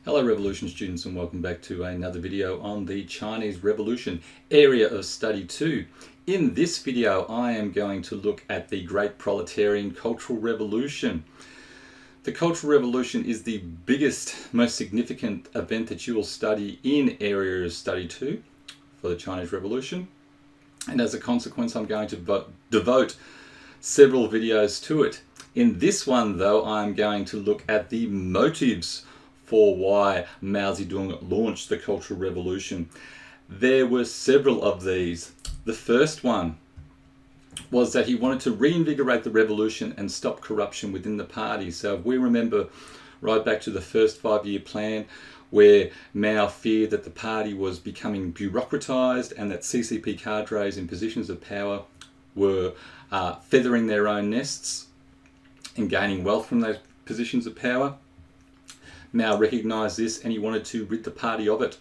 Hello Revolution students, and welcome back to another video on the Chinese Revolution, area of study 2. In this video I am going to look at the Great Proletarian Cultural Revolution. The Cultural Revolution is the biggest, most significant event that you will study in area of study 2 for the Chinese Revolution, and as a consequence I'm going to devote several videos to it. In this one though, I'm going to look at the motives for why Mao Zedong launched the Cultural Revolution. There were several of these. The first one was that he wanted to reinvigorate the revolution and stop corruption within the party. So if we remember right back to the first 5-year plan, where Mao feared that the party was becoming bureaucratized and that CCP cadres in positions of power were feathering their own nests and gaining wealth from those positions of power. Mao recognised this and he wanted to rid the party of it.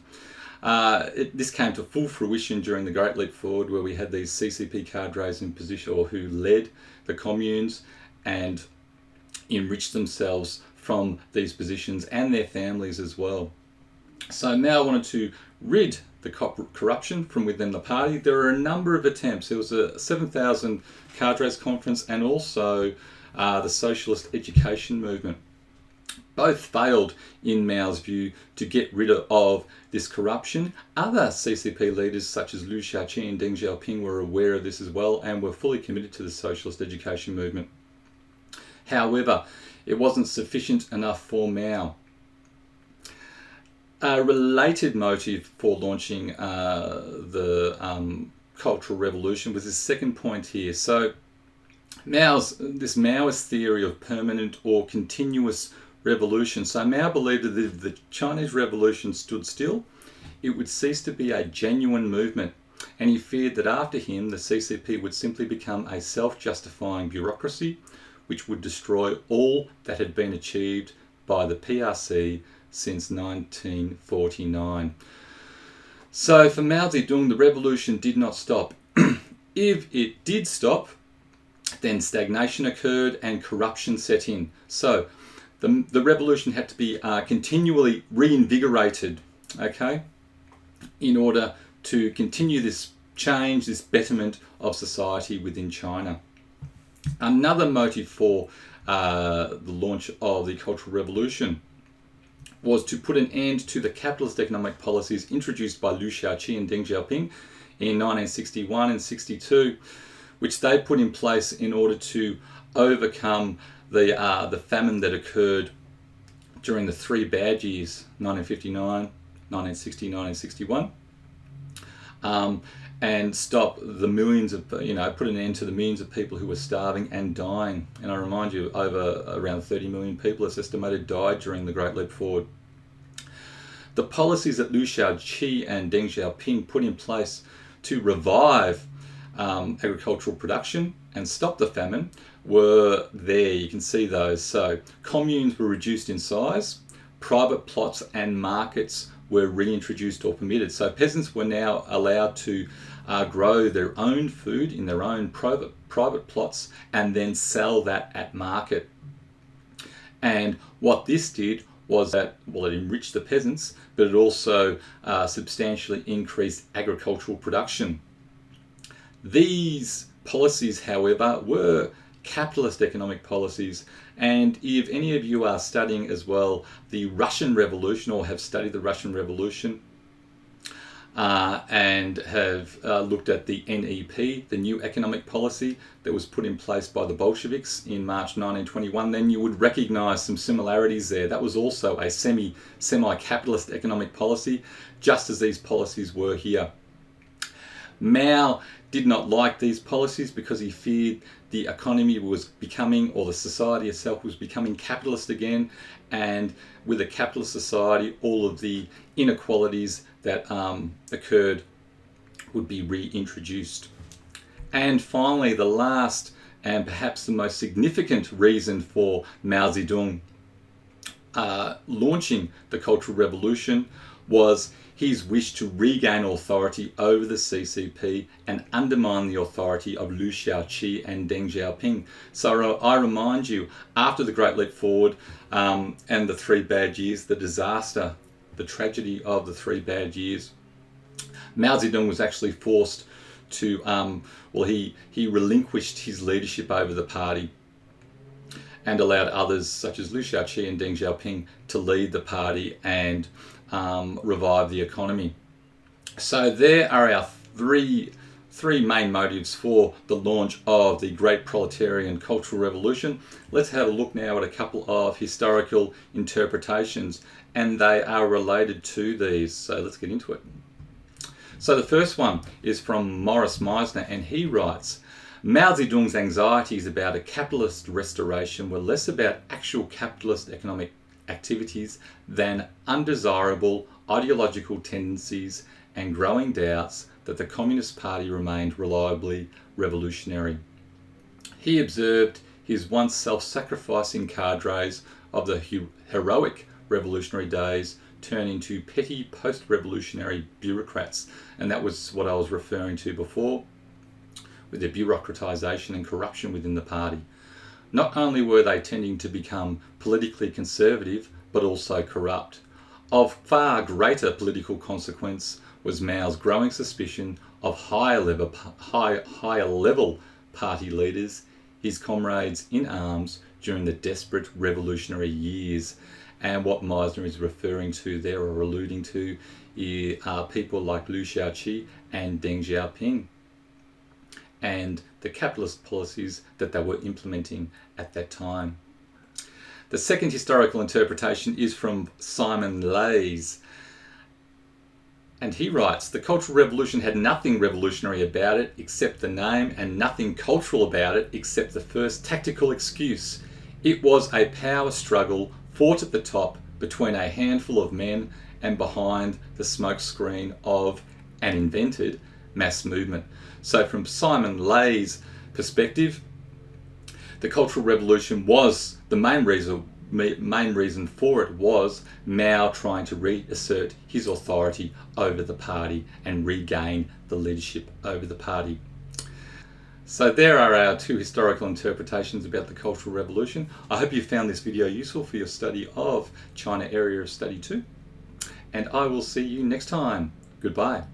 This came to full fruition during the Great Leap Forward, where we had these CCP cadres in position, or who led the communes and enriched themselves from these positions and their families as well. So Mao wanted to rid the corruption from within the party. There were a number of attempts. There was a 7,000 cadres conference and also the socialist education movement. Both failed, in Mao's view, to get rid of this corruption. Other CCP leaders such as Liu Shaoqi and Deng Xiaoping were aware of this as well and were fully committed to the socialist education movement. However, it wasn't sufficient enough for Mao. A related motive for launching the Cultural Revolution was his second point here. So this Maoist theory of permanent or continuous revolution. So Mao believed that if the Chinese Revolution stood still, it would cease to be a genuine movement, and he feared that after him the CCP would simply become a self-justifying bureaucracy which would destroy all that had been achieved by the PRC since 1949. So for Mao Zedong, the revolution did not stop. If it did stop, then stagnation occurred and corruption set in. So the revolution had to be continually reinvigorated, okay, in order to continue this change, this betterment of society within China. Another motive for the launch of the Cultural Revolution was to put an end to the capitalist economic policies introduced by Liu Shaoqi and Deng Xiaoping in 1961 and 62, which they put in place in order to overcome the famine that occurred during the 3 bad years, 1959, 1960, 1961, and stop the millions of, put an end to the millions of people who were starving and dying. And I remind you, over around 30 million people, it's estimated, died during the Great Leap Forward. The policies that Liu Shaoqi and Deng Xiaoping put in place to revive agricultural production and stop the famine were there. You can see those. So communes were reduced in size, private plots and markets were reintroduced or permitted. So peasants were now allowed to grow their own food in their own private plots and then sell that at market. And what this did was that, well, it enriched the peasants, but it also substantially increased agricultural production. These policies, however, were capitalist economic policies, and if any of you are studying as well the Russian Revolution, or have studied the Russian Revolution and have looked at the NEP, the new economic policy that was put in place by the Bolsheviks in March 1921, then you would recognize some similarities there. That was also a semi-capitalist economic policy, just as these policies were here. Mao did not like these policies because he feared the economy was becoming, or the society itself was becoming, capitalist again, and with a capitalist society all of the inequalities that occurred would be reintroduced. And finally, the last and perhaps the most significant reason for Mao Zedong launching the Cultural Revolution was his wish to regain authority over the CCP and undermine the authority of Liu Shaoqi and Deng Xiaoping. So I remind you, after the Great Leap Forward and the 3 bad years, the disaster, the tragedy of the 3 bad years, Mao Zedong was actually forced to, he relinquished his leadership over the party and allowed others such as Liu Shaoqi and Deng Xiaoping to lead the party and revive the economy. So there are our three main motives for the launch of the Great Proletarian Cultural Revolution. Let's have a look now at a couple of historical interpretations, and they are related to these. So let's get into it. So the first one is from Morris Meisner, and he writes, Mao Zedong's anxieties about a capitalist restoration were less about actual capitalist economic activities than undesirable ideological tendencies and growing doubts that the Communist Party remained reliably revolutionary. He observed his once self-sacrificing cadres of the heroic revolutionary days turn into petty post-revolutionary bureaucrats, and that was what I was referring to before with the bureaucratisation and corruption within the party. Not only were they tending to become politically conservative, but also corrupt. Of far greater political consequence was Mao's growing suspicion of higher level party leaders, his comrades in arms during the desperate revolutionary years. And what Meisner is referring to there, or alluding to, are people like Liu Shaoqi and Deng Xiaoping, and the capitalist policies that they were implementing at that time. The second historical interpretation is from Simon Leys, and he writes, the Cultural Revolution had nothing revolutionary about it except the name, and nothing cultural about it except the first tactical excuse. It was a power struggle fought at the top between a handful of men and behind the smokescreen of an invented mass movement. So from Simon Leys' perspective, the Cultural Revolution was the main reason for it was Mao trying to reassert his authority over the party and regain the leadership over the party. So there are our 2 historical interpretations about the Cultural Revolution. I hope you found this video useful for your study of China Area of Study 2, and I will see you next time. Goodbye.